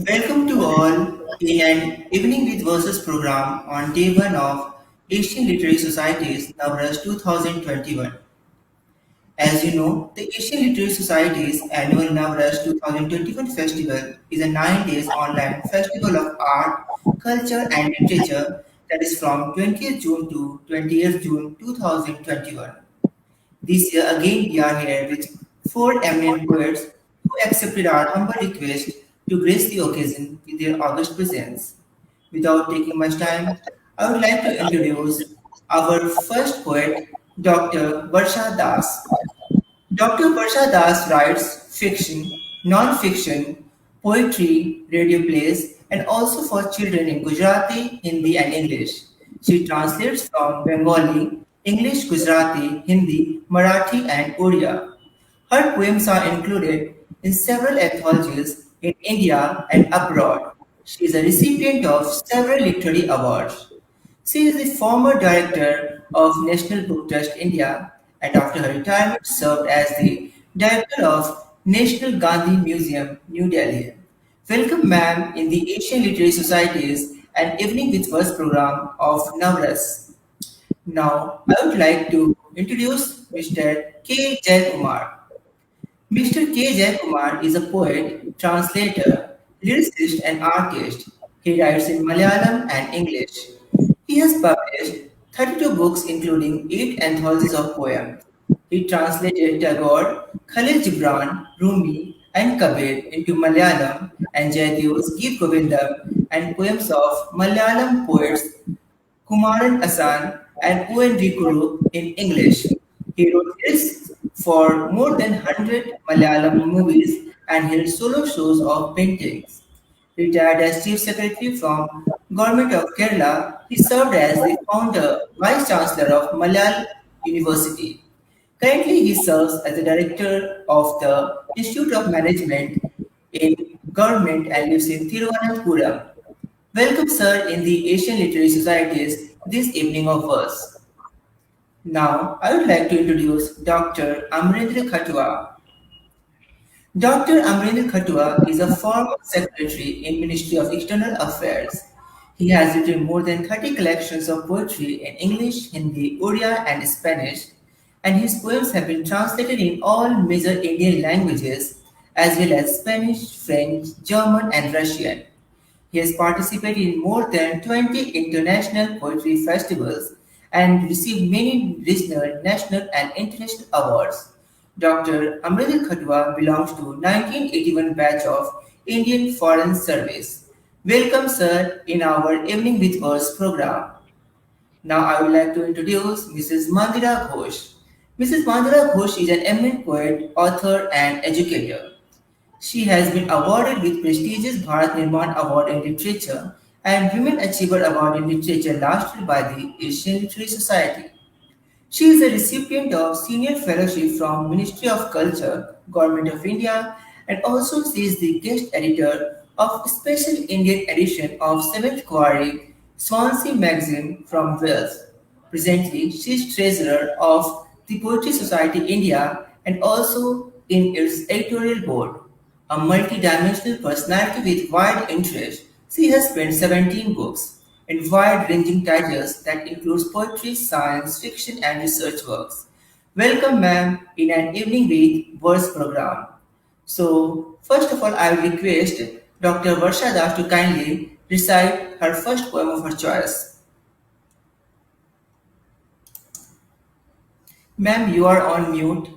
Welcome to all in an Evening with Verses program on day one of Asian Literary Society's NAVRAS 2021. As you know, the Asian Literary Society's annual NAVRAS 2021 festival is a 9 days online festival of art, culture, and literature that is from 20th June to 20th June 2021. This year again we are here with four eminent poets who accepted our humble request to grace the occasion with their august presence. Without taking much time, I would like to introduce our first poet, Dr. Varsha Das. Dr. Varsha Das writes fiction, non-fiction, poetry, radio plays, and also for children in Gujarati, Hindi, and English. She translates from Bengali, English, Gujarati, Hindi, Marathi, and Odia. Her poems are included in several anthologies in India and abroad. She is a recipient of several literary awards. She is the former director of National Book Trust India and after her retirement served as the director of National Gandhi Museum, New Delhi. Welcome, ma'am, in the Asian Literary Societies and Evening with Verse program of NAVRAS. Now, I would like to introduce Mr. K. Jayakumar. Mr. K. Jayakumar is a poet, translator, lyricist, and artist. He writes in Malayalam and English. He has published 32 books, including 8 anthologies of poems. He translated Tagore, Khalil Gibran, Rumi, and Kabir into Malayalam and Jayadev's Geet Govindam and poems of Malayalam poets Kumaran Asan, and O.N.V. Guru in English. He wrote lyrics for more than 100 Malayalam movies and held solo shows of paintings. Retired as Chief Secretary from Government of Kerala, he served as the founder, Vice Chancellor of Malayalam University. Currently, he serves as the Director of the Institute of Management in Government and lives in Thiruvananthapuram. Welcome, sir, in the Asian Literary Societies this evening of verse. Now, I would like to introduce Dr. Amarendra Khatua. Dr. Amarendra Khatua is a former secretary in Ministry of External Affairs. He has written more than 30 collections of poetry in English, Hindi, Odia, and Spanish, and his poems have been translated in all major Indian languages as well as Spanish, French, German, and Russian. He has participated in more than 20 international poetry festivals and received many regional, national, and international awards. Dr. Amrita Khatua belongs to 1981 batch of Indian Foreign Service. Welcome, sir, in our Evening with Verse program. Now I would like to introduce Mrs. Mandira Ghosh. Mrs. Mandira Ghosh is an eminent poet, author, and educator. She has been awarded with prestigious Bharat Nirman Award in Literature and Women Achiever Award in Literature last year by the Asian Literary Society. She is a recipient of Senior Fellowship from Ministry of Culture, Government of India, and also she is the guest editor of Special Indian edition of 7th Quarry Swansea magazine from Wales. Presently, she is treasurer of the Poetry Society India and also in its editorial board. A multi-dimensional personality with wide interest, she has penned 17 books in wide-ranging titles that includes poetry, science, fiction, and research works. Welcome, ma'am, in an evening with words program. So, first of all, I will request Dr. Varsha Das to kindly recite her first poem of her choice. Ma'am, you are on mute.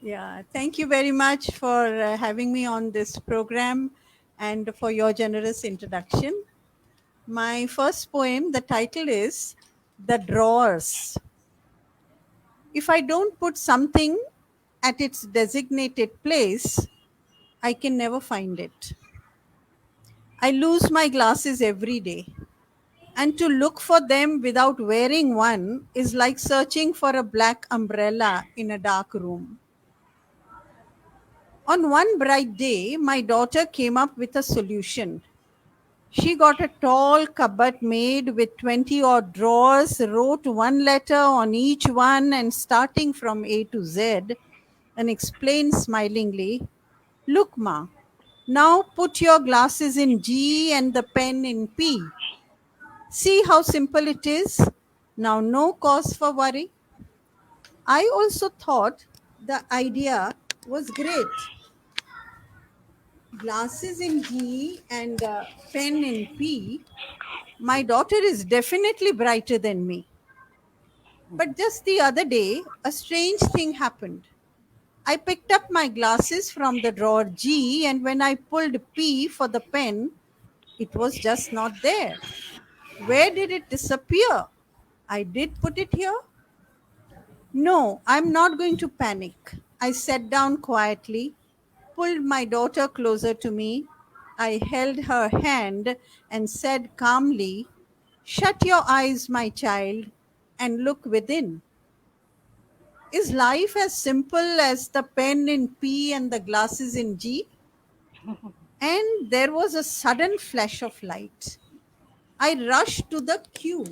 Yeah, thank you very much for having me on this program and for your generous introduction. My first poem, the title is The Drawers. If I don't put something at its designated place, I can never find it. I lose my glasses every day, and to look for them without wearing one is like searching for a black umbrella in a dark room. On one bright day, my daughter came up with a solution. She got a tall cupboard made with 20 odd drawers, wrote one letter on each one, and starting from A to Z, and explained smilingly, "Look, Ma, now put your glasses in G and the pen in P. See how simple it is? Now, no cause for worry." I also thought the idea was great. Glasses in G and pen in P. My daughter is definitely brighter than me. But just the other day, a strange thing happened. I picked up my glasses from the drawer G, and when I pulled P for the pen, it was just not there. Where did it disappear? I did put it here. No, I'm not going to panic. I sat down quietly, pulled my daughter closer to me. I held her hand and said calmly, "Shut your eyes, my child, and look within. Is life as simple as the pen in P and the glasses in G?" And there was a sudden flash of light. I rushed to the queue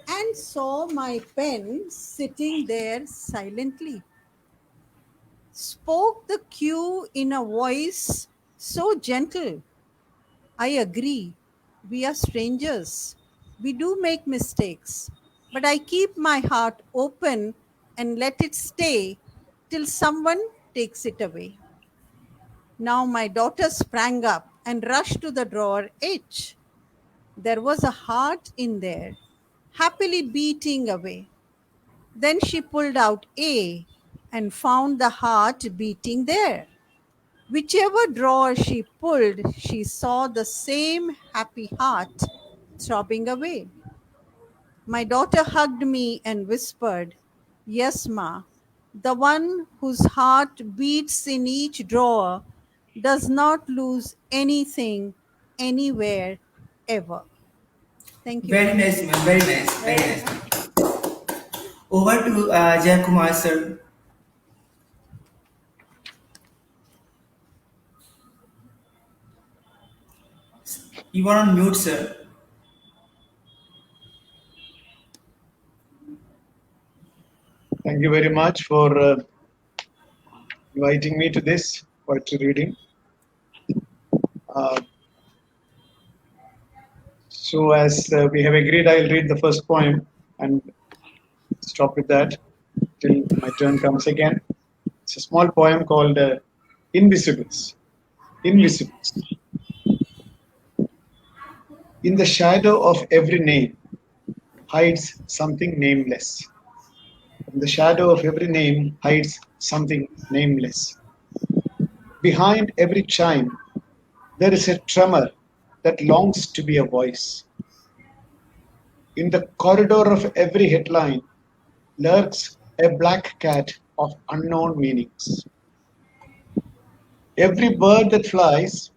and saw my pen sitting there silently. Spoke the queue in a voice so gentle. "I agree. We are strangers. We do make mistakes. But I keep my heart open and let it stay till someone takes it away." Now my daughter sprang up and rushed to the drawer H. There was a heart in there, happily beating away. Then she pulled out A and found the heart beating there. Whichever drawer she pulled, she saw the same happy heart throbbing away. My daughter hugged me and whispered, "Yes, Ma, the one whose heart beats in each drawer does not lose anything, anywhere, ever." Thank you. Very nice, ma'am. Very nice. Very Very nice, nice. ma'am. Over to Jayakumar, sir. You are on mute, sir. Thank you very much for inviting me to this poetry reading. Uh, as we have agreed, I'll read the first poem and stop with that till my turn comes again. It's a small poem called Invisibles. Invisibles. In the shadow of every name hides something nameless. In the shadow of every name hides something nameless. Behind every chime, there is a tremor that longs to be a voice. In the corridor of every headline lurks a black cat of unknown meanings. Every bird that flies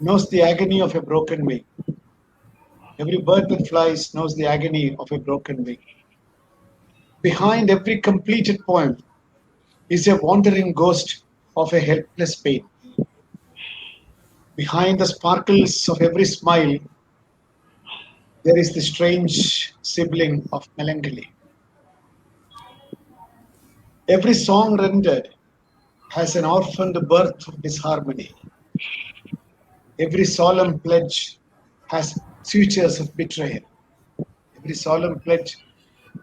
knows the agony of a broken wing. Every bird that flies knows the agony of a broken wing. Behind every completed poem is a wandering ghost of a helpless pain. Behind the sparkles of every smile, there is the strange sibling of melancholy. Every song rendered has an orphaned birth of disharmony. Every solemn pledge has sutures of betrayal. Every solemn pledge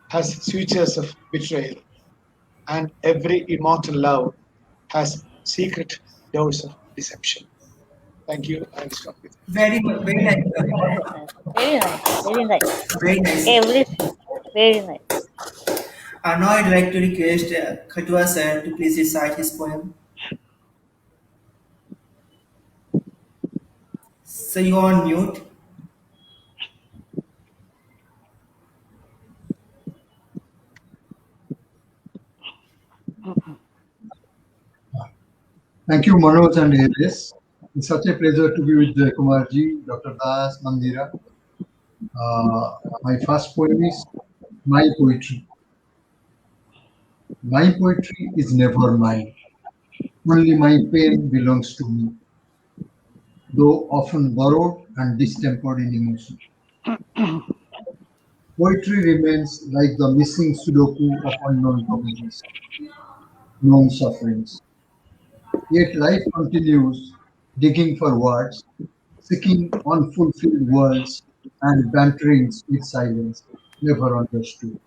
has sutures of betrayal. And every immortal love has secret doors of deception. Thank you. I'll stop with that. Very nice, sir. Very nice. Very nice. Very nice. Very nice. Everything. Very nice. Now I'd like to request Khatua sir to please recite his poem. So you are on mute. Thank you, Manoj and Aries. It's such a pleasure to be with Jayakumar ji, Dr. Das, Mandira. My first poem is My Poetry. My poetry is never mine. Only my pen belongs to me, though often borrowed and distempered in emotion. Poetry remains like the missing Sudoku of unknown provinces. known sufferings. Yet life continues, digging for words, seeking unfulfilled worlds, and banterings with silence, never understood.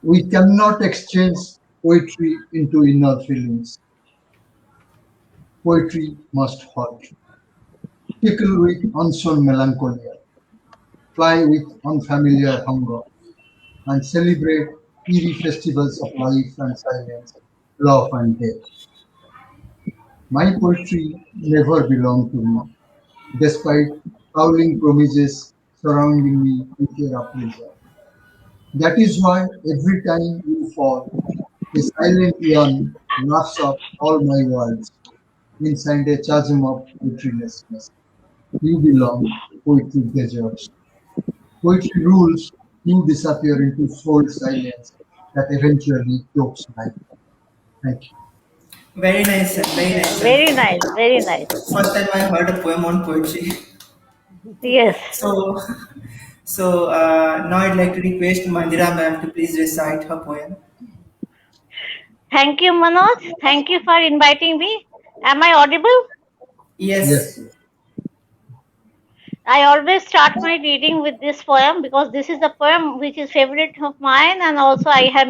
We cannot exchange poetry into inner feelings. Poetry must hurt, tickle with unsown melancholia, fly with unfamiliar hunger, and celebrate eerie festivals of life and silence, love and death. My poetry never belonged to me, despite howling promises surrounding me with their appraisal. That is why every time you fall, a silent yawn laughs up all my words inside a chasm of poetrylessness. You belong, poetry deserts. Poetry rules, you disappear into soul silence that eventually chokes life. Thank you. Very nice, sir. Very nice, sir. Very nice. Very nice. First time I heard a poem on poetry. Yes. So, now I'd like to request Mandira ma'am to please recite her poem. Thank you, Manoj. Thank you for inviting me. Am I audible? Yes. Yes, yes. I always start my reading with this poem because this is a poem which is favorite of mine, and also I have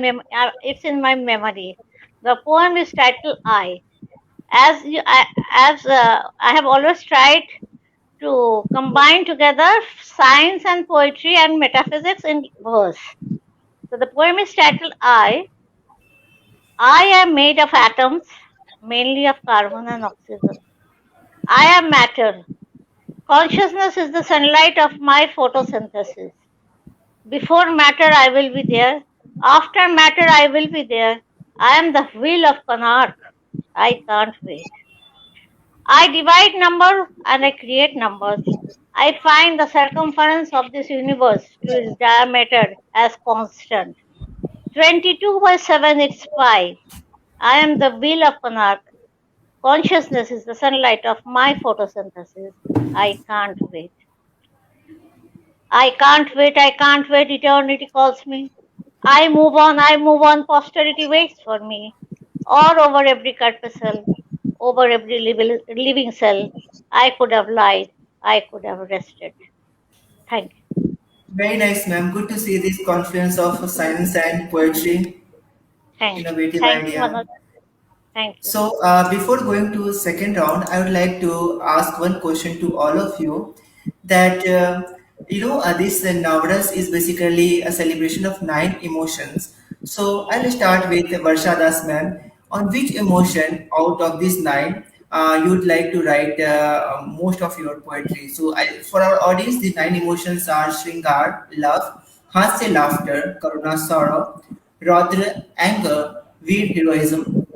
it's in my memory. The poem is titled "I." I have always tried to combine together science and poetry and metaphysics in verse. So the poem is titled "I." I am made of atoms, mainly of carbon and oxygen. I am matter. Consciousness is the sunlight of my photosynthesis. Before matter, I will be there. After matter, I will be there. I am the will of Konark. I can't wait. I divide numbers and I create numbers. I find the circumference of this universe to its diameter as constant. 22 by 7 it's pi. I am the will of Konark. Consciousness is the sunlight of my photosynthesis. I can't wait. I can't wait, I can't wait, eternity calls me. I move on, posterity waits for me. Or over every corpuscle, over every living cell, I could have lied, I could have rested. Thank you. Very nice, ma'am. Good to see this confluence of science and poetry. Thank you. Innovative Thank you, idea. Manoj. Thank you. So, before going to second round, I would like to ask one question to all of you. That this Navras is basically a celebration of nine emotions. So, I'll start with Varsha Das ma'am. On which emotion out of these nine you'd like to write most of your poetry? So, for our audience, the nine emotions are Shringar, love, Hasya, laughter, Karuna, sorrow, Raudra, anger, Veer, heroism,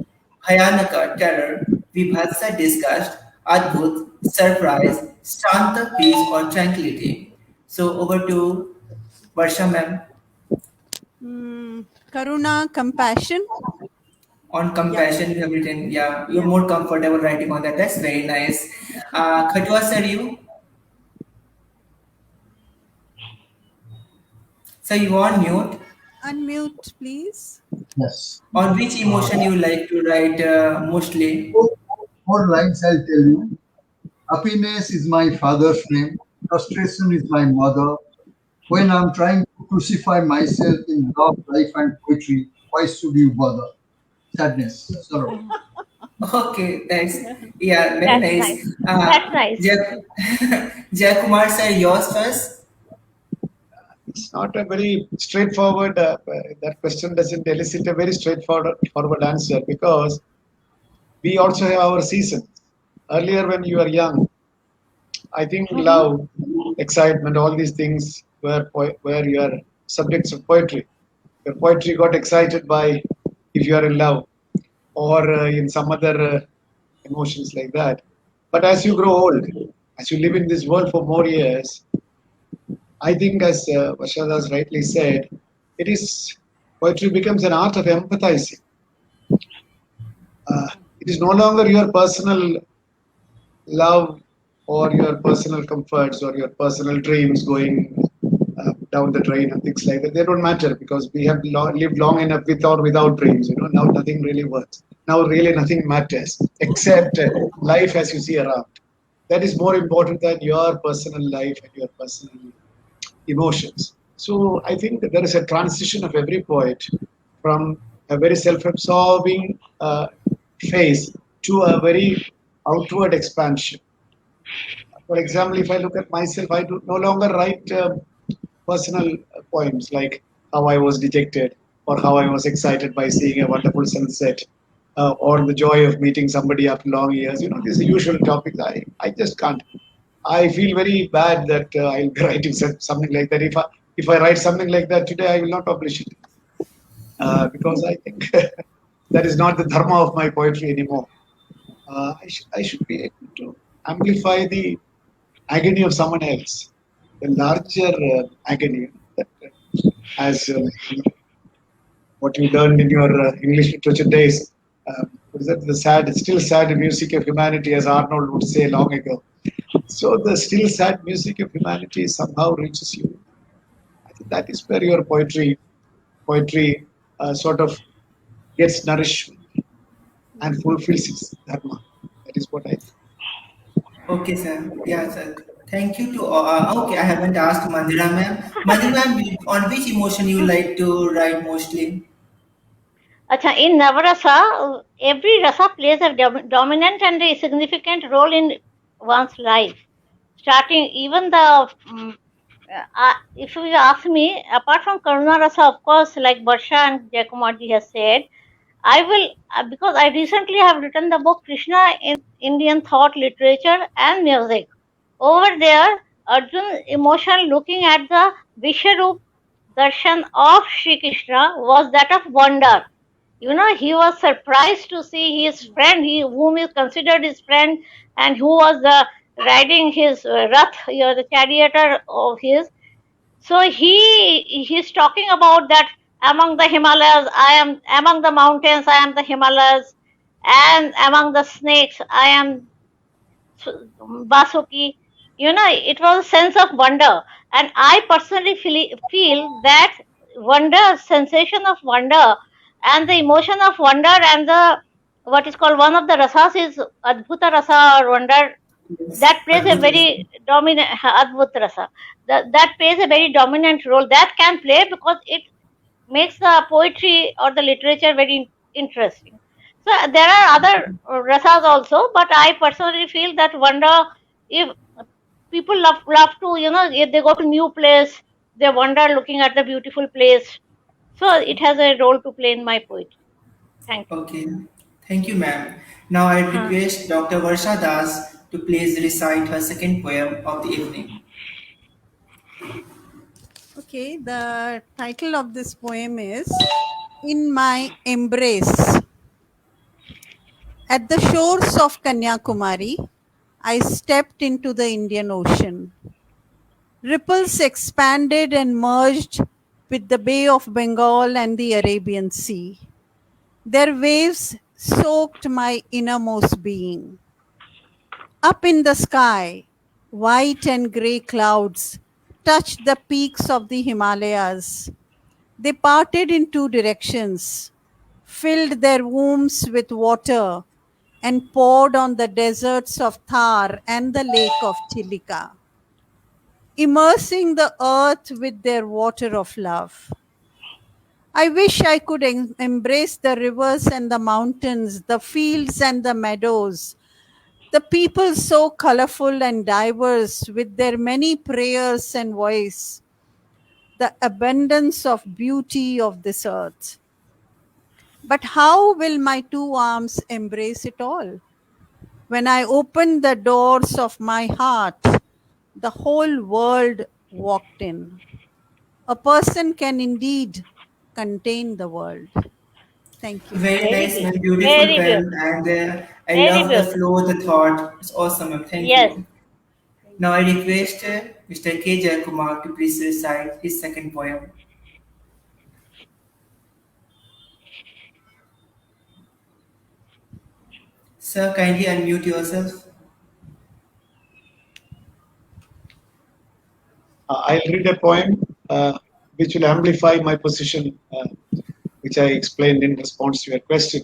Bhayanaka, terror, Vibhatsa, disgust, Adbhut, surprise, Shanta, peace or tranquility. So over to Varsha ma'am Karuna, compassion. on Yeah. compassion. You have written, yeah, you're Yeah. more comfortable writing on that. That's very nice. Khatua sir, you? So you on mute. Unmute, please. Yes. On which emotion you like to write mostly? Four, four lines I'll tell you. Happiness is my father's name. Frustration is my mother. When I'm trying to crucify myself in love, life, and poetry, why should you bother? Sadness, sorrow. Okay, that's yeah, very That's nice. nice. That's nice. Jayakumar sir, yours first. It's not a very straightforward. That question doesn't elicit a very straightforward answer because we also have our seasons. Earlier, when you were young, I think Mm-hmm. love, excitement, all these things were your subjects of poetry. Your poetry got excited by if you are in love or in some other emotions like that. But as you grow old, as you live in this world for more years, I think, as Vashadas rightly said, it is poetry becomes an art of empathizing. It is no longer your personal love or your personal comforts or your personal dreams going down the drain and things like that. They don't matter because we have lived long enough with or without dreams. Now nothing really works. Now really nothing matters except life as you see around. That is more important than your personal life and your personal emotions. So I think that there is a transition of every poet from a very self-absorbing phase to a very outward expansion. For example, if I look at myself, I do no longer write personal poems like how I was dejected or how I was excited by seeing a wonderful sunset or the joy of meeting somebody after long years. These are usual topics. I just can't. I feel very bad that I'll be writing something like that. If I write something like that today, I will not publish it because I think that is not the dharma of my poetry anymore. I should be able to amplify the agony of someone else, the larger agony that as what you learned in your English literature days. What is that? The still sad music of humanity, as Arnold would say long ago. So the still sad music of humanity somehow reaches you. I think that is where your poetry sort of gets nourishment and fulfills its dharma. That is what I think. Okay, sir. Yeah, sir. Thank you to. Okay, I haven't asked Mandira ma'am. Mandira ma'am, on which emotion you like to write mostly? Acha, in Navrasa, every rasa plays a dominant and a significant role in one's life. Starting even if you ask me, apart from Karuna rasa, of course, like Varsha and Jayakumar ji has said, I will, because I recently have written the book Krishna in Indian Thought, Literature and Music. Over there, Arjun's emotion looking at the Vishwarup darshan of Sri Krishna was that of wonder. He was surprised to see his friend, whom he considered his friend, and who was riding his rath, the charioteer of his. So he's talking about that among the Himalayas, I am among the mountains, I am the Himalayas, and among the snakes, I am Basuki. It was a sense of wonder, and I personally feel that wonder, sensation of wonder, and the emotion of wonder, and the what is called one of the rasas is Adbhuta rasa or wonder. Yes. That plays a very dominant Adbhut rasa. That plays a very dominant role. That can play because it makes the poetry or the literature very interesting. So there are other rasas also, but I personally feel that wonder, if people love to, if they go to new place, they wonder looking at the beautiful place. So it has a role to play in my poetry. Thank you. Okay. Thank you, ma'am. Now I Huh. request Dr. Varsha Das to please recite her second poem of the evening. Okay, the title of this poem is In My Embrace. At the shores of Kanyakumari, I stepped into the Indian Ocean. Ripples expanded and merged with the Bay of Bengal and the Arabian Sea. Their waves soaked my innermost being. Up in the sky, white and grey clouds touched the peaks of the Himalayas. They parted in two directions, filled their wombs with water, and poured on the deserts of Thar and the lake of Chilika, immersing the earth with their water of love. I wish I could embrace the rivers and the mountains, the fields and the meadows, the people so colorful and diverse with their many prayers and voice, the abundance of beauty of this earth. But how will my two arms embrace it all? When I opened the doors of my heart, the whole world walked in. A person can indeed contain the world. Thank you. Very Very nice, good. ma'am. Beautiful Very poem, beautiful. and I Very love the beautiful. flow, the thought. It's awesome, ma'am. Thank Yes. you. Now I request Mr. K. Jayakumar to please recite his second poem. Sir, kindly unmute yourself. I'll read a poem which will amplify my position, which I explained in response to your question.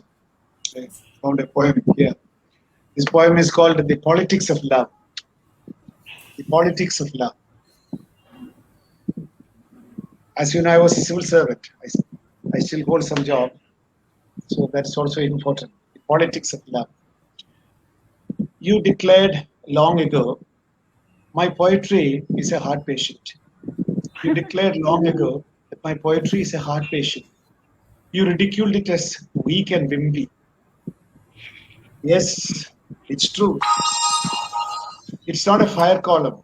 I found a poem here. This poem is called The Politics of Love. The Politics of Love. As you know, I was a civil servant. I still hold some job. So that's also important. The politics of love. You declared long ago, my poetry is a heart patient. You declared long ago that my poetry is a heart patient. You ridiculed it as weak and wimpy. Yes, it's true. It's not a fire column.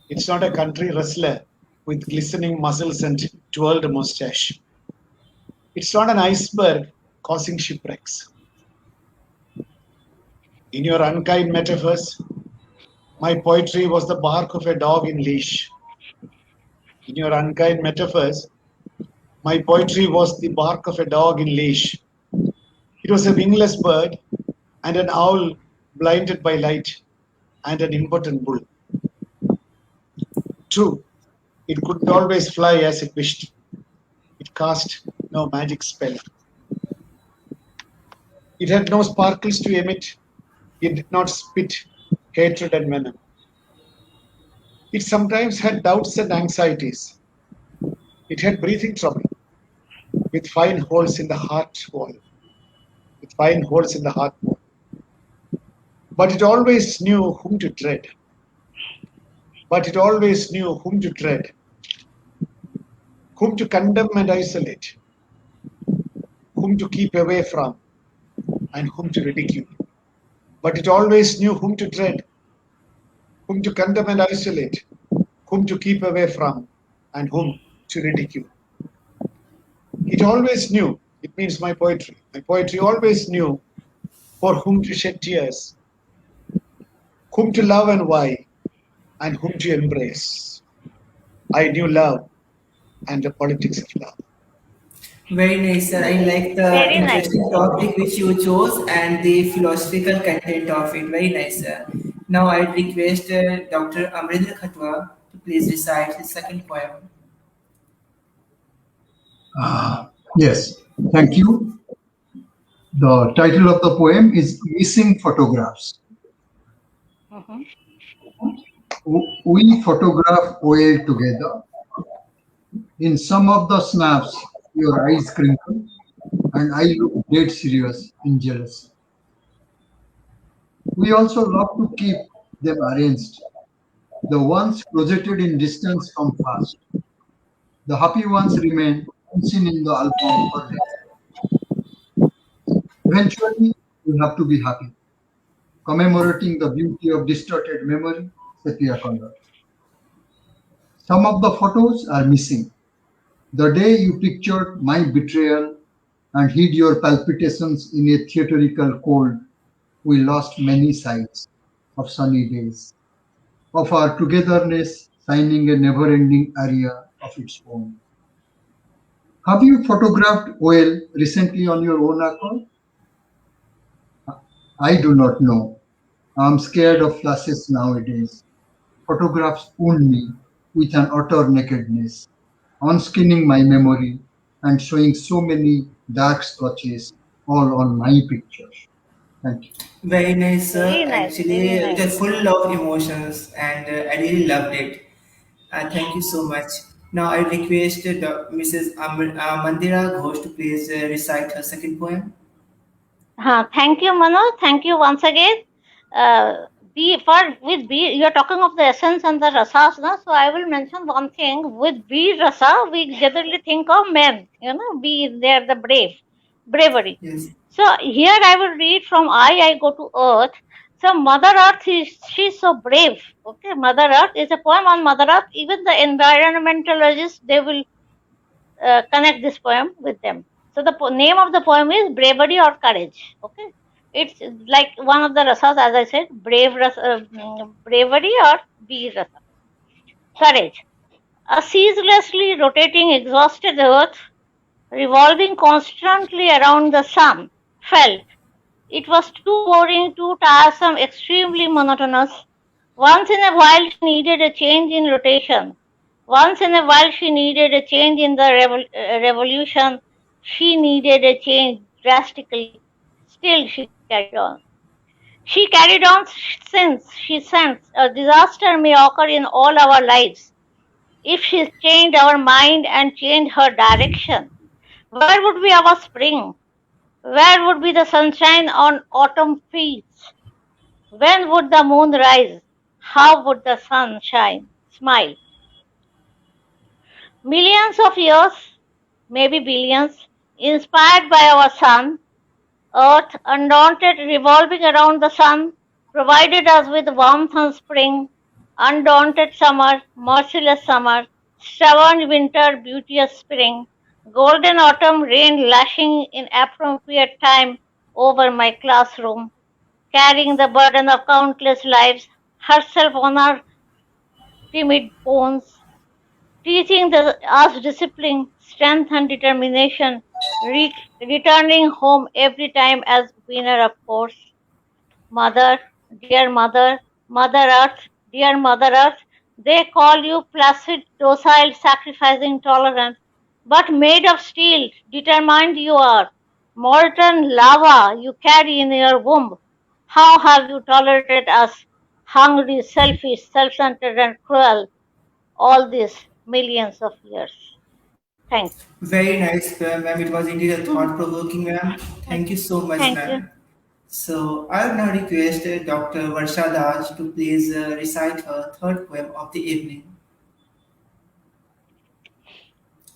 It's not a country wrestler with glistening muscles and twirled mustache. It's not an iceberg causing shipwrecks. In your unkind metaphors, my poetry was the bark of a dog in leash. In your unkind metaphors, my poetry was the bark of a dog in leash. It was a wingless bird and an owl blinded by light and an impotent bull. True, it couldn't always fly as it wished. It cast no magic spell. It had no sparkles to emit. It did not spit hatred and venom. It sometimes had doubts and anxieties. It had breathing trouble with fine holes in the heart wall. With fine holes in the heart wall. But it always knew whom to dread. But it always knew whom to dread, whom to condemn and isolate, whom to keep away from, and whom to ridicule. But it always knew whom to dread, whom to condemn and isolate, whom to keep away from, and whom to ridicule. It always knew, it means my poetry always knew for whom to shed tears, whom to love and why, and whom to embrace. I knew love and the politics of love. Very nice, sir. I like the Very nice. interesting topic which you chose and the philosophical content of it. Very nice, sir. Now I request Dr. Amarendra Khatua to please recite his second poem. Yes, thank you. The title of the poem is Missing Photographs. Mhm. We photograph OL together. In some of the snaps, your eyes crinkle, and I look dead serious in jealousy. We also love to keep them arranged, the ones closeted in distance from past. The happy ones remain unseen in the album for days. Eventually, you have to be happy, commemorating the beauty of distorted memory, sepia color. Some of the photos are missing. The day you pictured my betrayal and hid your palpitations in a theatrical cold, we lost many sights of sunny days, of our togetherness signing a never-ending aria of its own. Have you photographed OL recently on your own accord? I do not know. I'm scared of flashes nowadays. Photographs wound me with an utter nakedness, unskinning my memory and showing so many dark splotches all on my pictures. Thank you. Very nice, Very sir. nice. Actually, Very it nice. is full of emotions and I really loved it. Thank you so much. Now I request Mrs. Mandira Ghosh to please recite her second poem. Thank you, Manoj. Thank you once again. With B, you are talking of the essence and the rasas, na? So I will mention one thing. With B rasa, we generally think of men. B, they are the bravery. Yes. So here I will read from I go to Earth. So Mother Earth, she's so brave. Okay, Mother Earth is a poem on Mother Earth. Even the environmentalists, they will connect this poem with them. So the name of the poem is Bravery or Courage. Okay, it's like one of the rasas, as I said, bravery or veer rasa, courage. A ceaselessly rotating, exhausted earth, revolving constantly around the sun, felt it was too boring, too tiresome, extremely monotonous. Once in a while, she needed a change in rotation. Once in a while, she needed a change in the revolution. She needed a change drastically. Still, she carried on. She carried on since she sensed a disaster may occur in all our lives. If she changed our mind and changed her direction, where would be our spring? Where would be the sunshine on autumn fields? When would the moon rise? How would the sun shine? Smile. Millions of years, maybe billions, inspired by our sun, Earth, undaunted, revolving around the sun, provided us with warmth and spring, undaunted summer, merciless summer, stubborn winter, beauteous spring, golden autumn, rain lashing in appropriate time over my classroom, carrying the burden of countless lives, herself on her timid bones, teaching us discipline, strength, and determination, returning home every time as winner, of course. Mother, dear mother, Mother Earth, dear Mother Earth, they call you placid, docile, sacrificing, tolerant, but made of steel, determined you are. Molten lava you carry in your womb. How have you tolerated us, hungry, selfish, self-centered, and cruel, all these millions of years? Thank you. Very nice, ma'am. It was indeed a thought-provoking, ma'am. Thank you so much, Thank you. ma'am. So I will now request Dr. Varsha Das to please recite her third poem of the evening.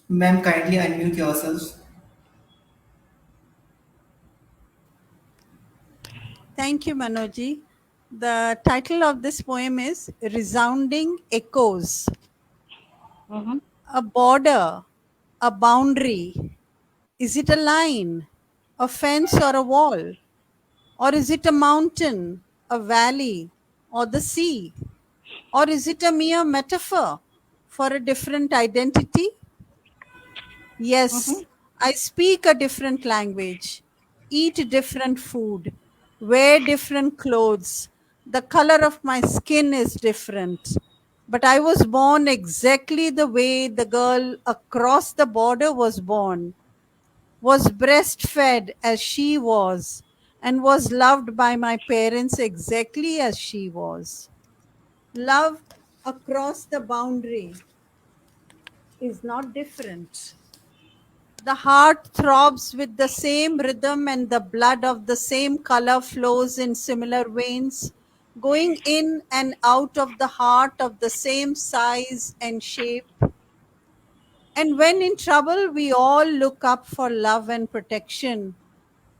Ma'am, kindly unmute yourselves. Thank you, Manoji. The title of this poem is Resounding Echoes. Mhm. A border, a boundary. Is it a line, a fence, or a wall? Or is it a mountain, a valley, or the sea? Or is it a mere metaphor for a different identity? Yes, Mhm. I speak a different language, eat different food, wear different clothes. The color of my skin is different. But I was born exactly the way the girl across the border was breastfed as she was, and was loved by my parents exactly as she was. Love across the boundary is not different. The heart throbs with the same rhythm, and the blood of the same color flows in similar veins, going in and out of the heart of the same size and shape. And when in trouble, we all look up for love and protection,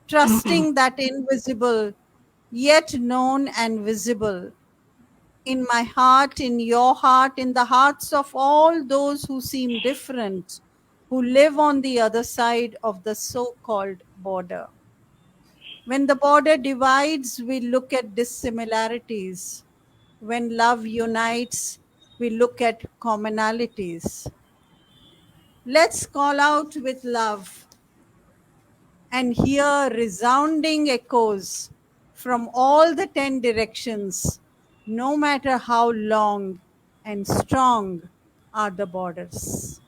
trusting that invisible, yet known and visible. In my heart, in your heart, in the hearts of all those who seem different, who live on the other side of the so called border. When the border divides, we look at dissimilarities. When love unites, we look at commonalities. Let's call out with love and hear resounding echoes from all the 10 directions, no matter how long and strong are the borders.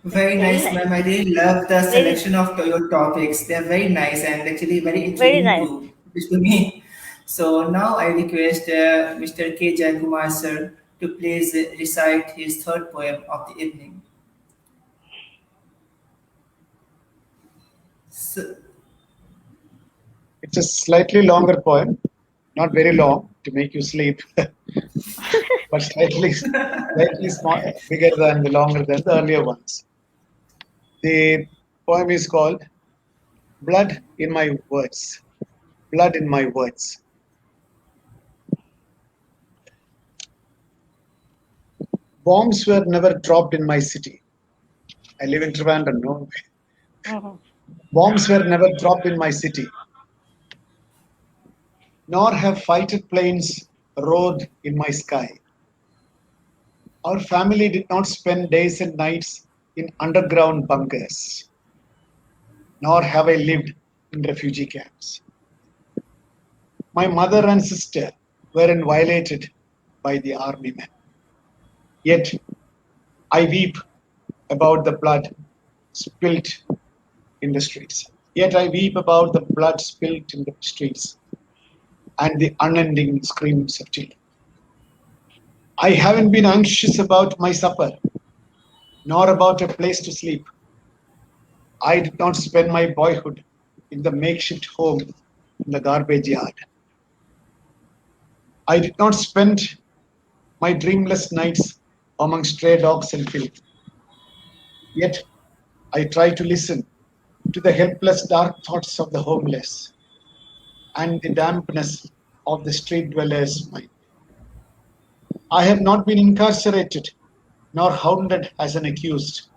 Very Thank you. Very nice, nice. ma'am. I really love the Very, selection of your topics. They are very nice and actually very very intriguing nice. to me. So now I request Mr. K. Jayakumar sir to please recite his third poem of the evening. So, It's a slightly longer poem, not very long to make you sleep, but slightly small, bigger than the longer than the earlier ones. The poem is called Blood in My Words. Blood in My Words. Bombs were never dropped in my city. I live in Trivandrum, no? Mhm. Bombs were never dropped in my city, nor have fighter planes rode in my sky. Our family did not spend days and nights in underground bunkers, nor have I lived in refugee camps. My mother and sister weren't violated by the army men. Yet I weep about the blood spilt in the streets. Yet I weep about the blood spilt in the streets and the unending screams of children. I haven't been anxious about my supper, nor about a place to sleep. I did not spend my boyhood in the makeshift home in the garbage yard. I did not spend my dreamless nights among stray dogs and filth. Yet I try to listen to the helpless dark thoughts of the homeless and the dampness of the street dwellers' mind. I have not been incarcerated nor hounded as an accused.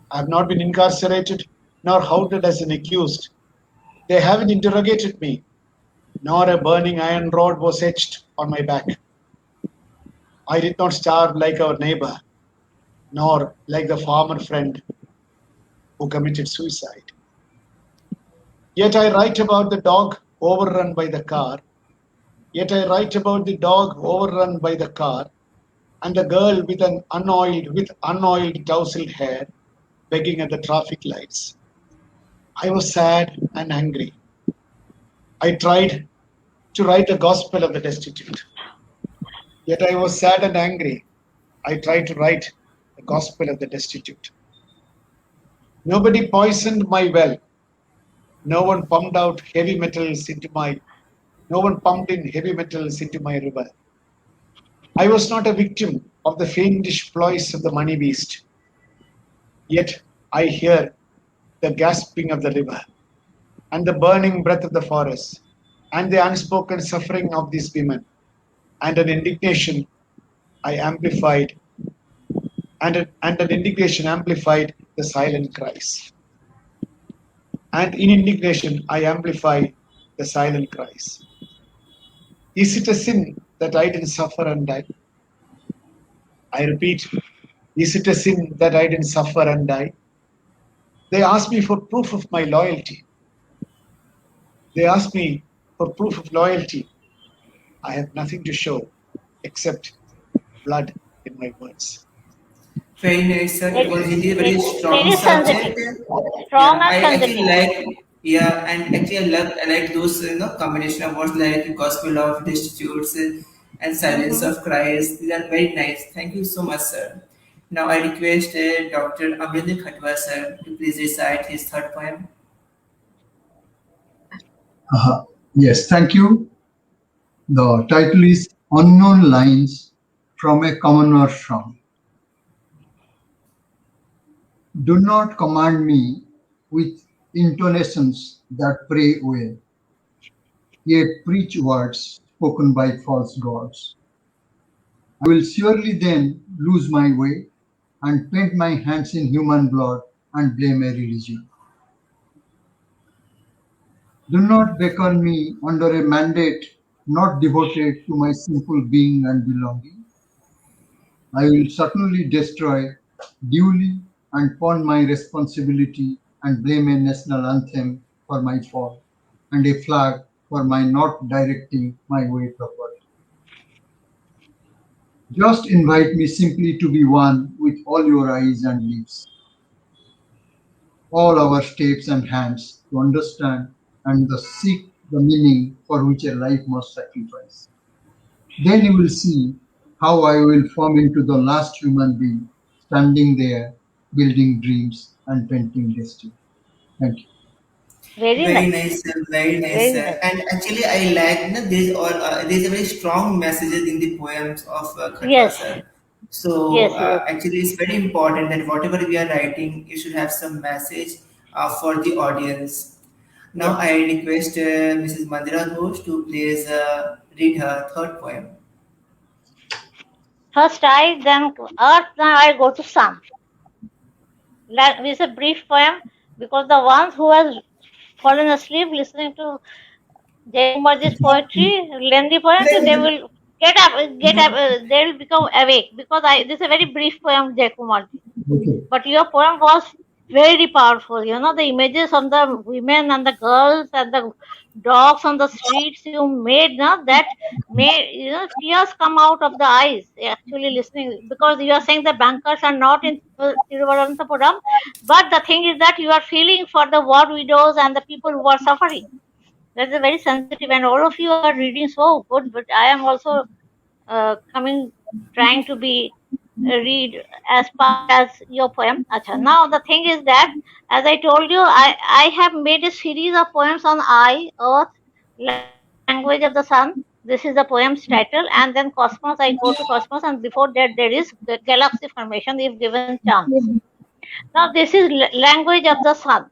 I have not been incarcerated nor hounded as an accused. They haven't interrogated me, nor a burning iron rod was etched on my back. I did not starve like our neighbor, nor like the farmer friend who committed suicide. Yet I write about the dog overrun by the car. Yet I write about the dog overrun by the car and the girl with unoiled tousled hair begging at the traffic lights. I was sad and angry. I tried to write the gospel of the destitute. Yet I was sad and angry. I tried to write the gospel of the destitute. Nobody poisoned my well. No one pumped in heavy metals into my river. I was not a victim of the fiendish ploys of the money beast. Yet I hear the gasping of the river and the burning breath of the forest and the unspoken suffering of these women and an indignation I amplified and an indignation amplified the silent cries. And in indignation I amplify the silent cries. Is it a sin that I didn't suffer and die? I repeat, is it a sin that I didn't suffer and die? They asked me for proof of my loyalty. They asked me for proof of loyalty. I have nothing to show except blood in my words. Very nice, sir. It was really a very It's strong very sensitive, subject. strong Yeah, and I actually sensitive. like. Yeah, and actually I like those combination of words like gospel of destitutes and silence Hmm. of Christ. These are very nice. Thank you so much, sir. Now I request Dr. Amrita Khattava, sir, to please recite his third poem. Yes, thank you. The title is Unknown Lines from a Commoner's Song. Do not command me with intonations that pray well, yet preach words spoken by false gods. I will surely then lose my way and paint my hands in human blood and blame a religion. Do not beckon me under a mandate not devoted to my simple being and belonging. I will certainly destroy duly and pawn my responsibility and blame a national anthem for my fall and a flag for my not directing my way properly. Just invite me simply to be one with all your eyes and lips, all our steps and hands to understand and thus seek the meaning for which a life must sacrifice. Then you will see how I will form into the last human being standing there, building dreams and painting destiny. Thank you. Very Very nice, nice, sir. Very nice, very sir. nice. And actually, I like there's a very strong messages in the poems of Khatwa, Yes, sir. So yes, yes, actually, it's very important that whatever we are writing, it should have some message for the audience. Now, yes. I request Mrs. Mandira Ghosh to please read her third poem. First I, then earth, then I go to sun. This is a brief poem because the ones who has fallen asleep listening to Jayakumar's poetry, lengthy poem, so they will get up, they will become awake because this is a very brief poem, Jayakumar. Okay. But your poem was very powerful. You know, the images of the women and the girls and the dogs on the streets you made, no, that made, you know, tears come out of the eyes actually listening, because you are saying the bankers are not in Tiruvananthapuram, but the thing is that you are feeling for the war widows and the people who are suffering. That's a very sensitive, and all of you are reading so good, but I am also trying to be read as part as your poem. Acha. Now the thing is that, as I told you, I have made a series of poems on I, Earth, language of the sun. This is the poem's title, and then Cosmos. I go to Cosmos, and before that there is galaxy formation if given chance. Now this is language of the sun.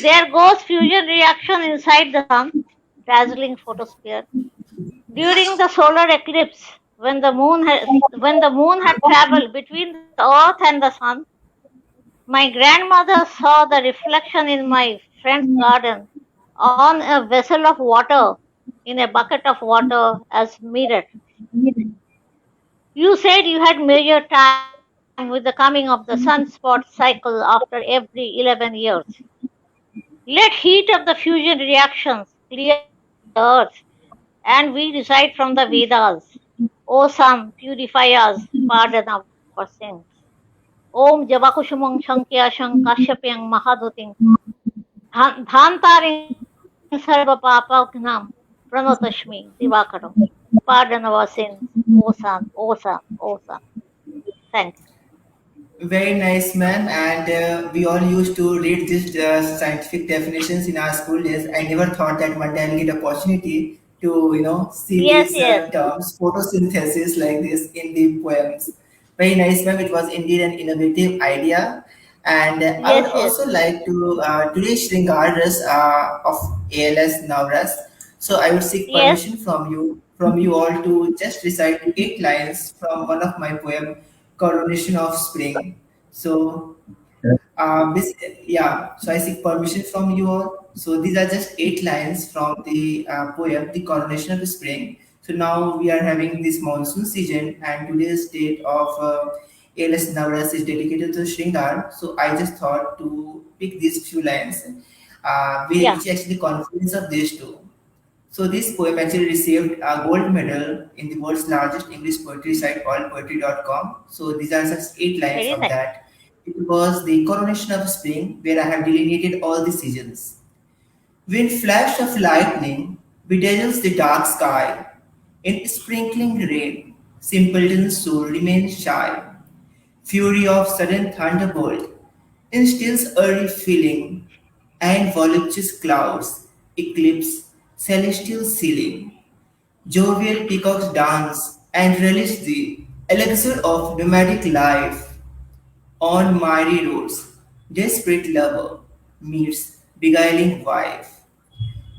There goes fusion reaction inside the sun, dazzling photosphere. During the solar eclipse, when the moon had traveled between the earth and the sun, my grandmother saw the reflection in my friend's garden on a vessel of water, in a bucket of water as mirror. You said you had measured time with the coming of the sunspot cycle after every 11 years. Let heat of the fusion reactions clear the earth, and we recite from the Vedas. O sun, purify us, pardon our sins. Om Javakushumang Shankyashang Kashyapyang Mahaduting Dhantaring Sarva Papagnam Pranotashmi Divakaram. Pardon our sins, O sun, O sun, O sun. Thanks. Very nice, man. And we all used to read these scientific definitions in our school days. I never thought that one day I'll get opportunity to, see Yes, these yes, terms, photosynthesis like this in the poems. Very nice, ma'am. It was indeed an innovative idea. And I would yes, yes, also like to today Shringaras of ALS NAVRAS. So I would seek yes, permission from you all to just recite 8 lines from one of my poem, Coronation of Spring. So yeah, so I seek permission from you all. So these are just 8 lines from the poem, The Coronation of Spring. So now we are having this monsoon season, and today's date of ALS Navras is dedicated to Shringar. So I just thought to pick these few lines, yeah, which actually confluence of these two. So this poem actually received a gold medal in the world's largest English poetry site called poetry.com. So these are just 8 lines very of nice. that. It was the coronation of spring where I have delineated all the seasons. When flash of lightning bedevils the dark sky, in sprinkling rain, simpleton's soul remains shy. Fury of sudden thunderbolt instills eerie feeling, and voluptuous clouds eclipse celestial ceiling. Jovial peacocks dance and relish the elixir of nomadic life on miry roads. Desperate lover meets beguiling wife.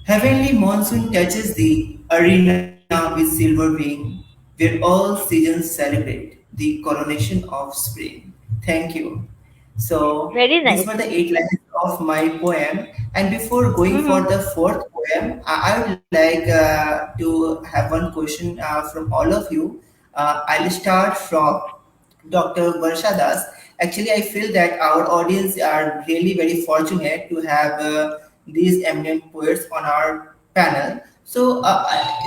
Heavenly monsoon touches the arena with silver wing, where all seasons celebrate the coronation of spring. Thank you. So Very these nice. were the 8 lines of my poem. And before going for Mm-hmm. the fourth poem, I would like to have one question from all of you. I'll start from Dr. Varsha Das. Actually, I feel that our audience are really very fortunate to have these eminent poets on our panel. So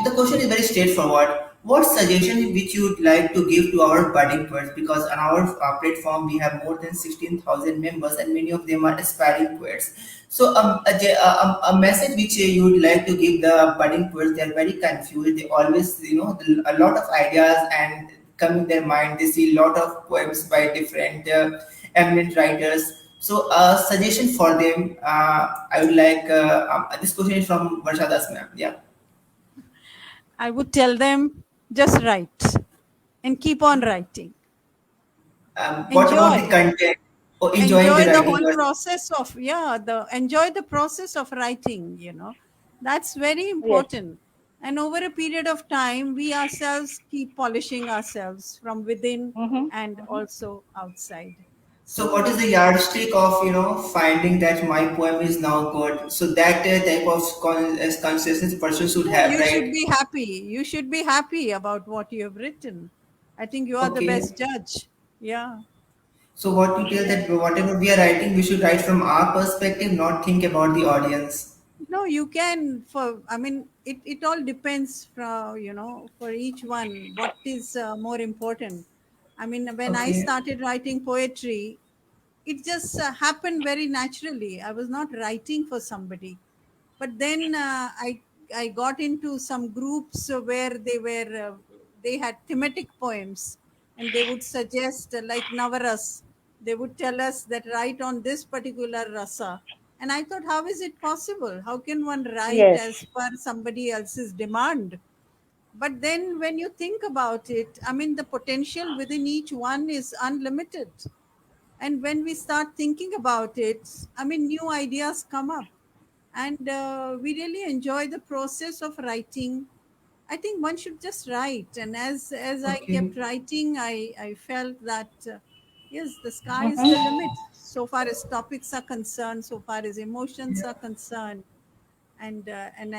the question is very straightforward. What suggestion which you would like to give to our budding poets? Because on our platform we have more than 16,000 members, and many of them are aspiring poets. So a message which you would like to give the budding poets. They are very confused. They always, a lot of ideas and come in their mind. They see a lot of poems by different eminent writers. So a suggestion for them. I would like this question is from Varsha Das, ma'am. Yeah. I would tell them just write and keep on writing. What about the Enjoy. content? Or enjoying the Enjoy the writing? whole process of enjoy the process of writing. That's very Yes. important. And over a period of time, we ourselves keep polishing ourselves from within Mm-hmm. and also outside. So what is So the yardstick of finding that my poem is now good? So that type of consciousness person should yeah, have, you should right? be happy. You should be happy about what you have written. I think you are the Okay. best judge. Yeah. So what you tell that whatever we are writing, we should write from our perspective, not think about the audience. No, you can for, I mean, it all depends from, for each one, what is more important. I mean, when I Okay. started writing poetry, it just happened very naturally. I was not writing for somebody, but then I got into some groups where they had thematic poems, and they would suggest like NAVRAS. They would tell us that write on this particular rasa, and I thought, how is it possible? How can one write Yes. as per somebody else's demand? But then when you think about it, I mean, the potential within each one is unlimited. And when we start thinking about it, I mean, new ideas come up, and we really enjoy the process of writing. I think one should just write, and as I Okay. kept writing, I felt that yes, the sky is the limit so far as topics are concerned, so far as emotions Yeah. are concerned. And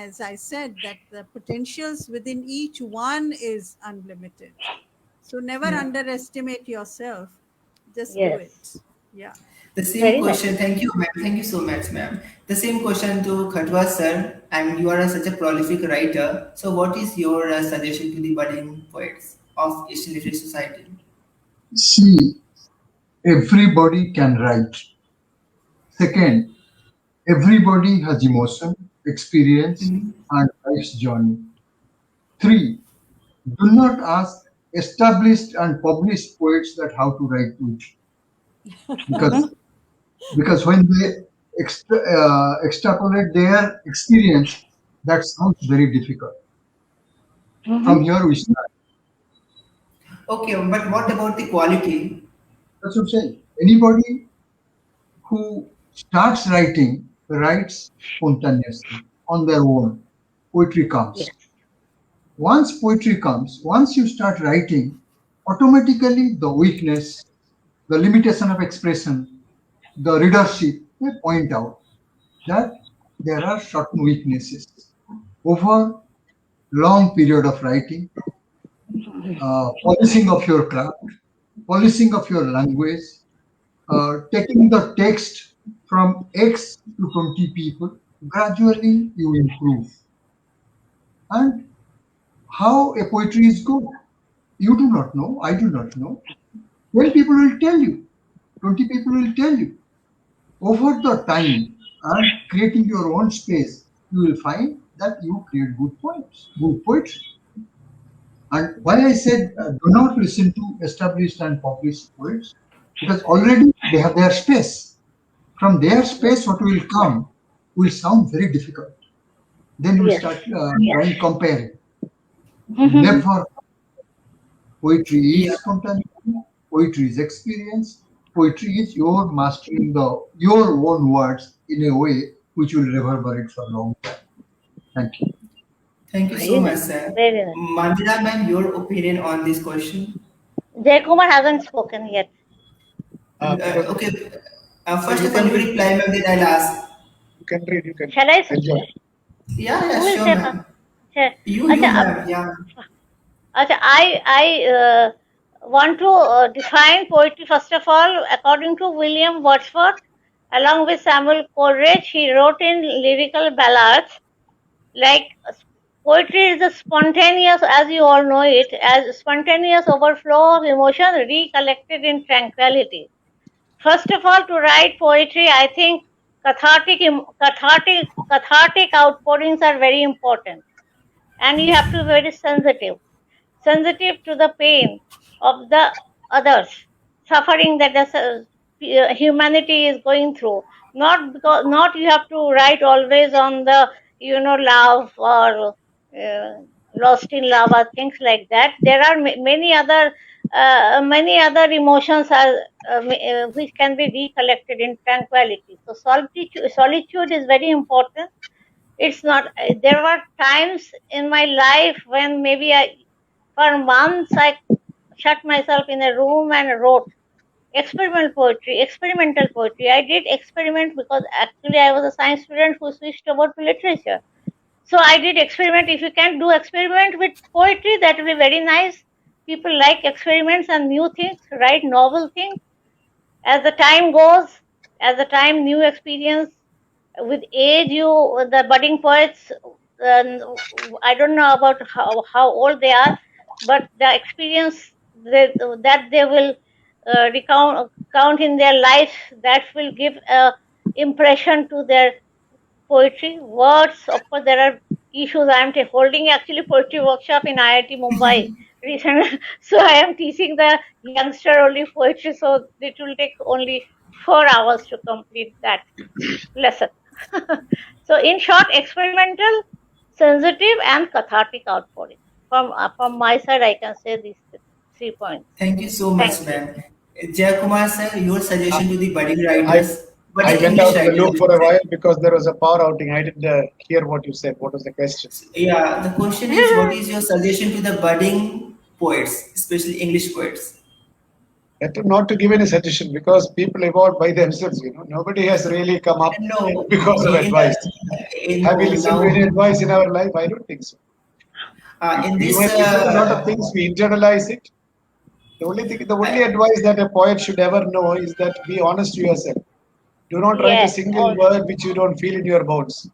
as I said, that the potentials within each one is unlimited. So never Yeah. underestimate yourself. Just do Yes. it. Yeah. The same Very nice. question. Thank you, ma'am. Thank you so much, ma'am. The same question to Khatwa sir. And you are such a prolific writer. So, what is your suggestion to the budding poets of Asian Literary Society? See, everybody can write. Second, everybody has emotion, experience, Mhm. and life's journey. Three, do not ask established and published poets that how to write poetry because Mm-hmm. when they extrapolate their experience, that sounds very difficult. From Mm-hmm. here we start. Okay, but what about the quality? That's what I'm saying. Anybody who starts writing writes spontaneously on their own. Poetry Yes. comes. Once poetry comes, once you start writing, automatically the weakness, the limitation of expression, the readership they point out that there are certain weaknesses. Over long period of writing, polishing of your craft, polishing of your language, taking the text from X to 20 people, gradually you improve. And how a poetry is good, you do not know, I do not know. 10 people will tell you, 20 people will tell you. Over the time and creating your own space, you will find that you create good poems, good poetry. And why I said do not listen to established and published poets, because already they have their space. From their space, what will come will sound very difficult. Then you will Yes. start trying comparing. Mm-hmm. Never. Poetry Yeah. is spontaneity. Poetry is experience. Poetry is your mastering your own words in a way which will reverberate for a long time. Thank you. Thank you Very so much, nice. sir. Very nice. Mandira ma'am, your opinion on this question? Jayakumar hasn't spoken yet. Because Okay. so First you of all, can you read, reply, ma'am, then I'll ask. you can read, you can Shall I? enjoy. Yeah, yeah, Who will sure, say first? ma'am. Sure. You, Acha, ma'am. Yeah. I want to define poetry first of all. According to William Wordsworth, along with Samuel Coleridge, he wrote in lyrical ballads like poetry is the spontaneous, as you all know it, as spontaneous overflow of emotion recollected in tranquility. First of all, to write poetry, I think cathartic outpourings are very important, and you have to be very sensitive to the pain of the others, suffering that humanity is going through. Not you have to write always on the love or uh, lost in love or things like that. There are many other emotions which can be recollected in tranquility. So solitude is very important. It's not. There were times in my life when maybe for months I shut myself in a room and wrote experimental poetry. I did experiment because actually I was a science student who switched over to literature. So I did experiment. If you can do experiment with poetry, that will be very nice. People like experiments and new things, write novel things. As the time goes, as the time new experience, with age, the budding poets, I don't know about how old they are, but the experience that they will recount count in their life, that will give a impression to their poetry. Words, of course, there are issues. I am holding actually poetry workshop in IIT Mumbai recent, so I am teaching the youngster only poetry. So it will take only 4 hours to complete that lesson. So, in short, experimental, sensitive, and cathartic outpouring. From my side, I can say these 3 points. Thank you so much, Thank you. ma'am. Jayakumar sir, your I, suggestion to the budding I writers, I budding went English out of the writers, loop we for should a say. while because there was a power outing. I didn't hear what you said. What was the question? Yeah, the question is, what is your suggestion to the budding poets, especially English poets? Better not to give any suggestion because people evolve by themselves. Nobody has really come up No, because of advice. Have we no, listened to now any advice in our life? I don't think so. in We this, might listen to a lot of things. We internalize it. The only I, advice that a poet should ever know is that be honest to yourself. Do not write a Yes, single also. word which you don't feel in your bones.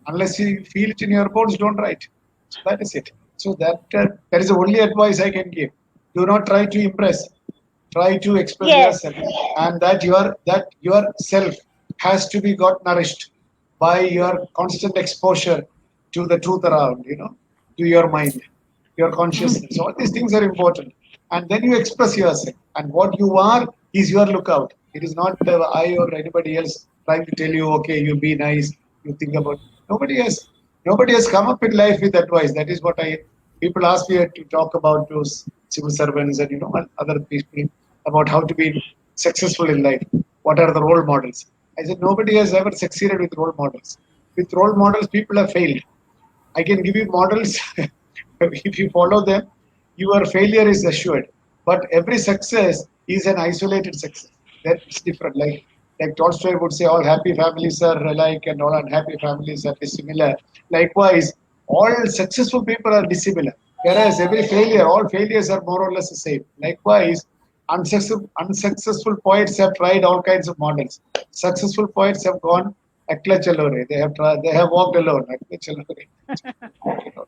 Unless you feel it in your bones, don't write. So that is it. So that is the only advice I can give. Do not try to impress. Try to express Yes, yourself, and that your self has to be got nourished by your constant exposure to the truth around. To your mind, your consciousness. All these things are important, and then you express yourself. And what you are is your lookout. It is not I or anybody else trying to tell you, okay, you be nice, you think about. Nobody has nobody has come up in life with advice. That is what I people ask me to talk about those civil servants and and other people about how to be successful in life. What are the role models? I said nobody has ever succeeded with role models. With role models, people have failed. I can give you models. If you follow them, your failure is assured. But every success is an isolated success. That's different. Like Tolstoy would say, all happy families are alike and all unhappy families are dissimilar. Likewise, all successful people are dissimilar. Whereas all failures are more or less the same. Likewise, unsuccessful poets have tried all kinds of models. Successful poets have gone Akla Chalore. They have walked alone. Akla Chalore. Walk alone.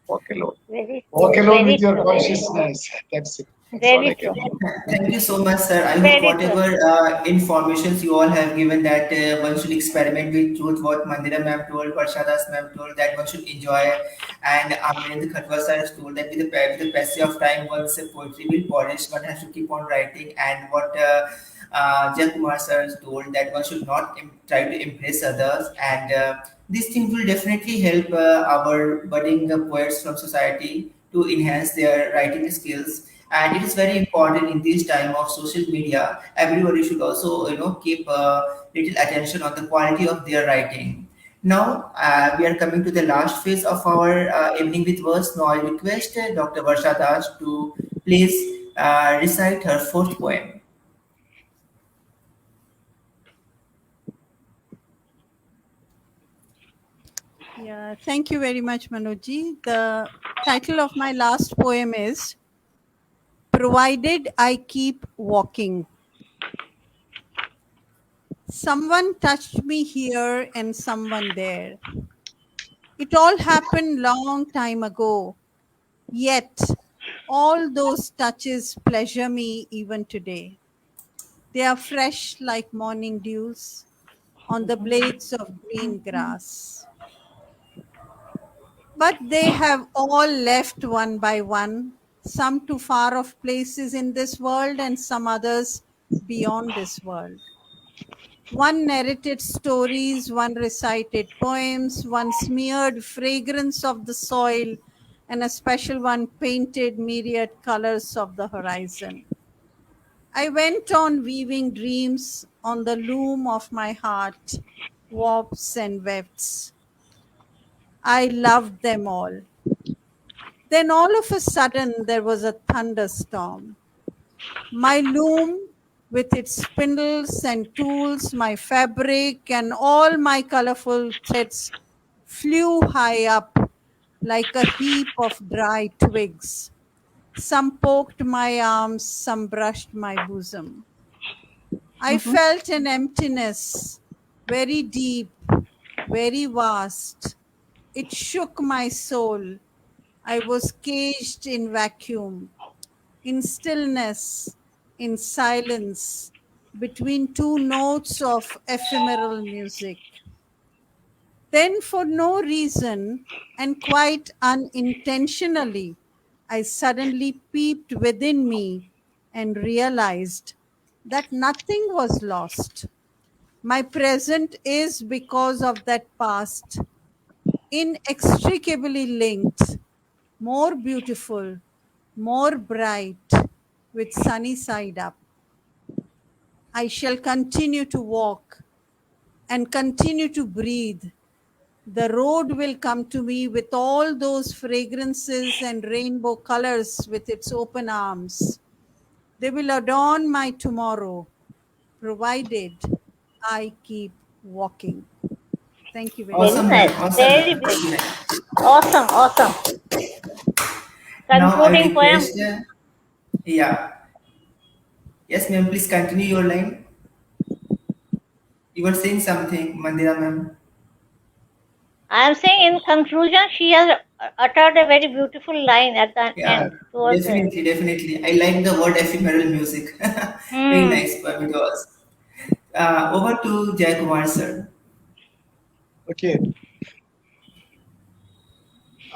Walk alone. very Walk true, alone with very your true, consciousness. That's it. That's all very I can true, do. thank you so much, sir. I hope very true. whatever informations you all have given that one should experiment with truth, what Mandira ma'am told, Varsha ma'am told, that one should enjoy, and Amarendra Khatua sir has told that with the passage of time, once poetry will polish, one has to keep on writing, and what Jayakumar sir has told that one should not try to impress others, and these things will definitely help our budding poets from society to enhance their writing skills. And it is very important in this time of social media. Everybody should also keep little attention on the quality of their writing. Now we are coming to the last phase of our evening with verse. Now I request Dr. Varsha to please recite her fourth poem. Yeah, thank you very much, Manojji. The title of my last poem is Provided I Keep Walking. Someone touched me here and someone there. It all happened long time ago. Yet all those touches pleasure me even today. They are fresh like morning dews on the blades of green grass. But they have all left one by one, some to far off places in this world and some others beyond this world. One narrated stories, one recited poems, one smeared fragrance of the soil, and a special one painted myriad colors of the horizon. I went on weaving dreams on the loom of my heart, warps and wefts. I loved them all. Then all of a sudden there was a thunderstorm. My loom, with its spindles and tools, my fabric, and all my colorful threads, flew high up like a heap of dry twigs. Some poked my arms, some brushed my bosom. I felt an emptiness, very deep, very vast. It shook my soul. I was caged in vacuum, in stillness, in silence, between two notes of ephemeral music. Then, for no reason and quite unintentionally, I suddenly peeped within me and realized that nothing was lost. My present is, because of that past, inextricably linked, more beautiful, more bright, with sunny side up. I shall continue to walk and continue to breathe. The road will come to me with all those fragrances and rainbow colors with its open arms. They will adorn my tomorrow, provided I keep walking. Thank you very Very Awesome, much. nice. ma'am. Awesome, Very ma'am. beautiful. Very nice. Awesome. Awesome. Now I Concluding poem. request, yeah, yes, ma'am. Please continue your line. You were saying something, Mandira, ma'am. I am saying in conclusion, she has uttered a very beautiful line at the Yeah, end towards the end. definitely, definitely. I like the word ephemeral music. Very Hmm. nice poem it was. Over to Jayakumar, sir. Okay,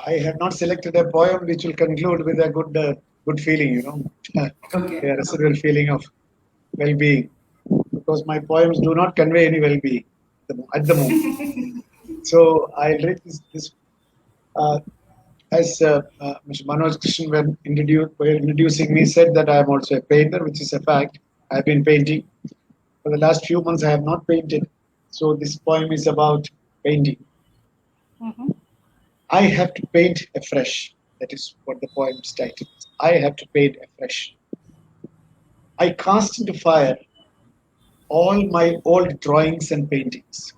I have not selected a poem which will conclude with a good feeling, Okay. a residual feeling of well-being, because my poems do not convey any well-being at the moment. So I'll read this uh, as Mr. Manoj Krishnan, when introducing me, said that I am also a painter, which is a fact. I've been painting for the last few months. I have not painted, so this poem is about painting. Mhm. I have to paint afresh. That is what the poem's title is. I have to paint afresh. I cast into fire all my old drawings and paintings.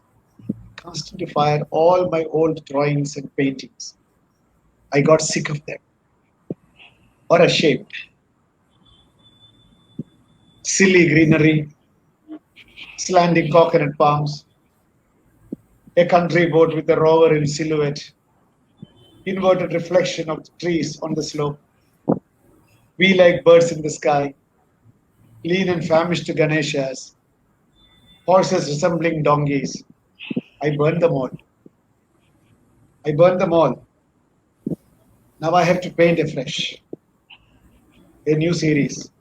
Cast into fire all my old drawings and paintings. I got sick of them, or ashamed. Silly greenery, slanting coconut palms, a country boat with a rover in silhouette, inverted reflection of the trees on the slope. We like birds in the sky, lean and famished Ganeshas, horses resembling donkeys. I burned them all. I burned them all. Now I have to paint afresh. A new series.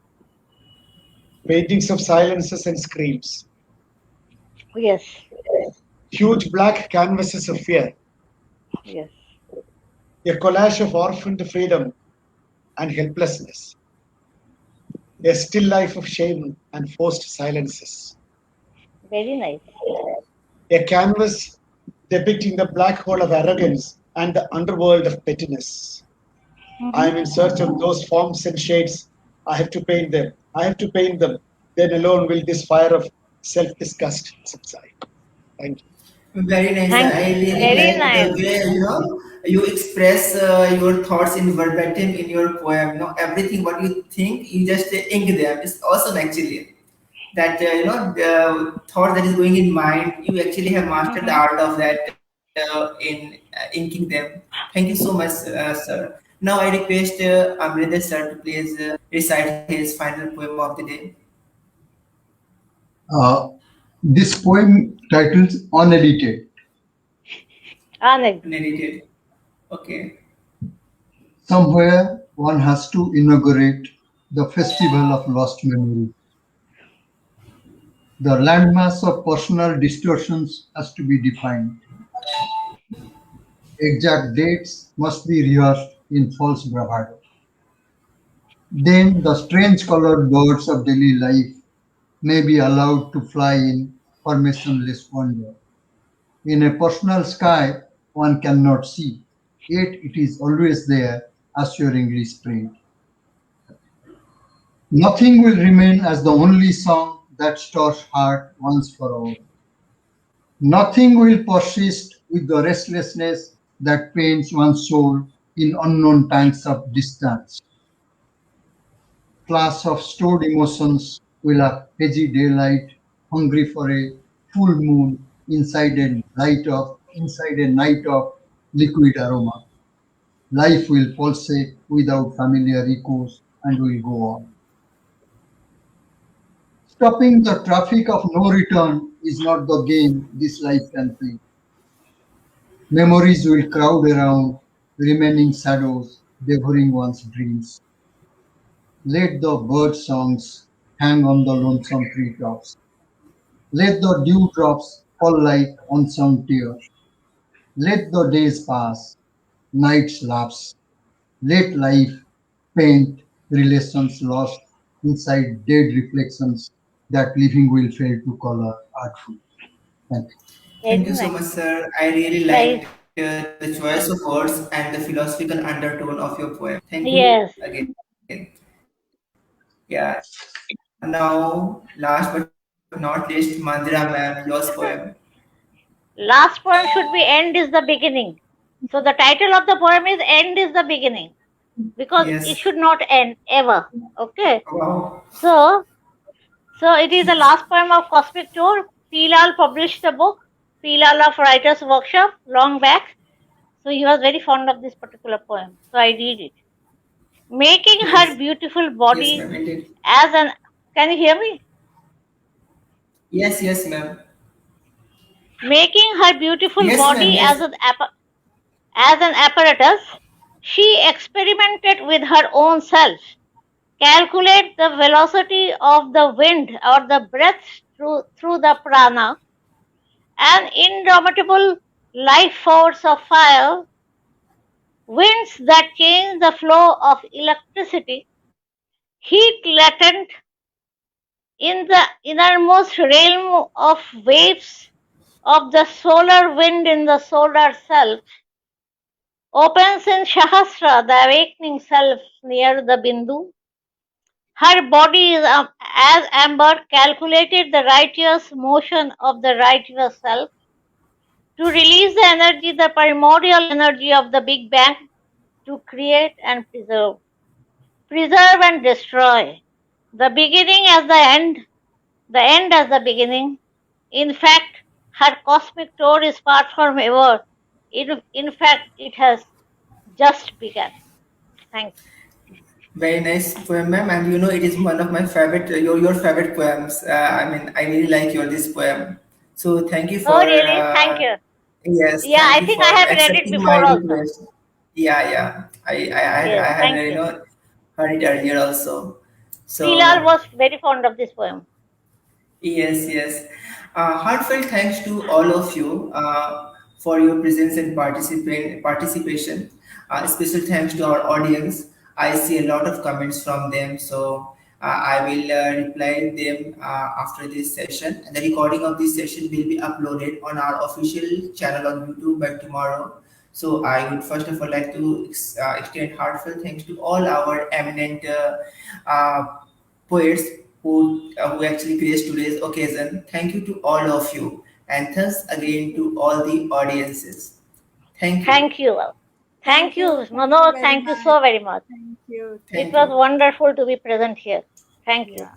Paintings of silences and screams. Yes. Huge black canvases of fear. Yes. A collage of orphaned freedom and helplessness. A still life of shame and forced silences. Very nice. A canvas depicting the black hole of arrogance and the underworld of pettiness. I Hmm. am in search of those forms and shades. I have to paint them. I have to paint them. Then alone will this fire of self disgust subside. Thank you. Very nice. Thank. I really Very like the nice. way you express your thoughts in verbatim in your poem. Everything what you think, you just ink them. It's awesome actually. That the thought that is going in mind, you actually have mastered the Hmm. art of that in inking them. Thank you so much, sir. Now I request Amrita sir to please recite his final poem of the day. Uh, this poem titles Unedited. Anand. Narrated. Okay. Somewhere one has to inaugurate the festival of lost memory. The landmass of personal distortions has to be defined. Exact dates must be rehearsed in false bravado. Then the strange colored birds of daily life may be allowed to fly in permissionless wonder. In a personal sky one cannot see, yet it is always there, assuringly spread. Nothing will remain as the only song that stirs heart once for all. Nothing will persist with the restlessness that pains one's soul in unknown times of distance. Class of stored emotions will have hazy daylight hungry for a full moon inside a night of liquid aroma. Life will pulsate without familiar echoes and will go on. Stopping the traffic of no return is not the game this life can play. Memories will crowd around, remaining shadows, devouring one's dreams. Let the bird songs hang on the lonesome treetops. Let the dewdrops fall like unsung tears. Let the days pass, nights lapse. Let life paint relations lost inside dead reflections that living will fail to color artfully. Thank you. Thank Very you so nice. much, sir. I really Very, liked the choice of words and the philosophical undertone of your poem. Thank you yes. again. Yeah. Now, last but not least, Mandira ma'am, yours poem. Last poem should be End is the Beginning. So the title of the poem is End is the Beginning, because Yes. it should not end ever. Okay. Wow. So it is the last poem of Cosmic Tour. Pilal published the book, Pilal of Writers Workshop, long back. So he was very fond of this particular poem. So I read it. Making Yes. her beautiful Yes, body ma'am. Indeed. as an, can you hear me? Yes, yes, ma'am. Making her beautiful Yes, ma'am. body Yes. as an apparatus, she experimented with her own self. Calculate the velocity of the wind or the breath through the prana, an indomitable life force of fire, winds that change the flow of electricity, heat latent in the innermost realm of waves of the solar wind in the solar self, opens in Shahasra, the awakening self near the Bindu. Her body is as amber, calculated the righteous motion of the righteous self to release the energy, the primordial energy of the Big Bang, to create and preserve and destroy. The beginning as the end as the beginning. In fact, her cosmic tour is far from over. In fact, it has just begun. Thank you. Very nice poem, ma'am. And you know, it is one of my favorite, your favorite poems. I mean, I really like your this poem. So thank you Oh, for, really? Thank you. yes, Yeah, thank I you think I for have read it accepting my before also. request. Yeah, yeah. Yes, I had, thank you. heard it earlier also. Pilal So was very fond of this poem. yes, yes. Heartfelt thanks to all of you for your presence and participation. Special thanks to our audience. I see a lot of comments from them, so I will reply them after this session. And the recording of this session will be uploaded on our official channel on YouTube by tomorrow. So I would first of all like to extend heartfelt thanks to all our eminent uh, poets who actually graced today's occasion. Thank you to all of you, and thanks again to all the audiences. Thank you. Thank you. Thank Thank you, you. Thank you Manoj. very Thank you much. so very much. Thank you. It Thank was you. wonderful to be present here. Thank you. Yeah.